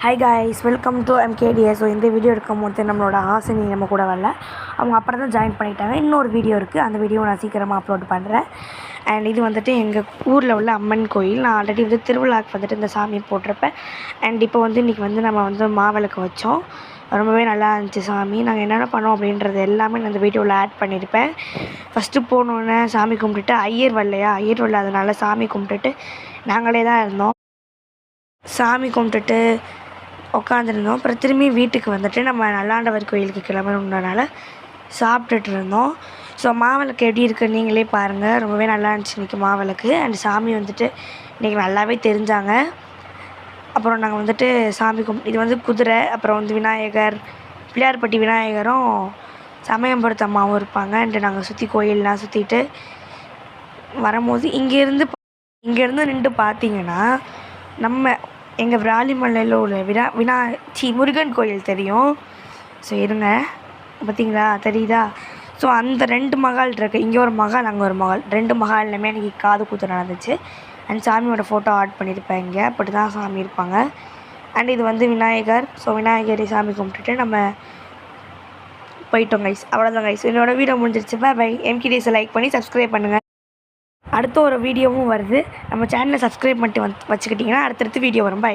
Hi guys, welcome to MKDS. So இந்த video எடுக்கும்போது நம்மளோட ஹாசினி நம்ம கூட வரல, அவங்க அப்புறம் தான் ஜாயின் பண்ணிட்டாங்க. இன்னொரு வீடியோ இருக்குது, அந்த வீடியோ நான் சீக்கிரமாக அப்லோட் பண்ணுறேன். அண்ட் இது வந்துட்டு எங்கள் ஊரில் உள்ள அம்மன் கோயில். நான் ஆல்ரெடி வந்து திருவிழாவுக்கு வந்துட்டு இந்த சாமி போட்டிருப்பேன். அண்ட் இப்போ வந்து இன்றைக்கி வந்து நம்ம வந்து மாவிளக்கு வச்சோம். ரொம்பவே நல்லா இருந்துச்சு சாமி. நாங்கள் என்னென்ன பண்ணோம் அப்படின்றது எல்லாமே நான் இந்த வீடியோவில் ஆட் பண்ணியிருப்பேன். ஃபஸ்ட்டு போனோன்னே சாமி கும்பிட்டுட்டு ஐயர் வரல, அதனால் சாமி கும்பிட்டுட்டு நாங்களே தான் இருந்தோம். சாமி கும்பிட்டுட்டு உட்காந்துருந்தோம். அப்புறம் திரும்பி வீட்டுக்கு வந்துட்டு நம்ம நல்லாண்டவர் கோயிலுக்கு கிளம்பணுன்றனால சாப்பிட்டுட்டு இருந்தோம். ஸோ மாவிளக்கு எப்படி இருக்குது நீங்களே பாருங்கள். ரொம்பவே நல்லா இருந்துச்சு இன்றைக்கி மாவிளக்கு. அண்ட் சாமி வந்துட்டு இன்றைக்கி நல்லாவே தெரிஞ்சாங்க. அப்புறம் நாங்கள் வந்துட்டு சாமி இது வந்து குதிரை, அப்புறம் வந்து விநாயகர், பிள்ளையார்பட்டி விநாயகரும் சமயம்புரத்து அம்மாவும் இருப்பாங்க. அண்டு நாங்கள் சுற்றி கோயிலெலாம் சுற்றிட்டு வரும்போது இங்கேருந்து நின்று பார்த்தீங்கன்னா நம்ம எங்கள் விராலிமலையில் உள்ள முருகன் கோயில் தெரியும். ஸோ இருங்க, பார்த்தீங்களா, தெரியுதா? ஸோ அந்த 2 மகால் இருக்குது. இங்கே ஒரு மகால், அங்கே ஒரு மகால், 2 மகால்லையுமே எனக்கு காது குத்து நடந்துச்சு. அண்ட் சாமியோட ஃபோட்டோ ஆட் பண்ணியிருப்பேன். இங்கே அப்படி தான் சாமி இருப்பாங்க. அண்ட் இது வந்து விநாயகர். ஸோ விநாயகரை சாமி கும்பிட்டுட்டு நம்ம போயிட்டோம் கைஸ். அவ்வளோதான் கைஸ், என்னோடய வீடியோ முடிஞ்சிருச்சு. பை. MKDS லைக் பண்ணி சப்ஸ்கிரைப் பண்ணுங்கள். அடுத்த ஒரு வீடியோவும் வருது. நம்ம சேனலை சப்ஸ்கிரைப் பண்ணிட்டு வச்சுக்கிட்டிங்கன்னா அடுத்தடுத்து வீடியோ வரும். பை.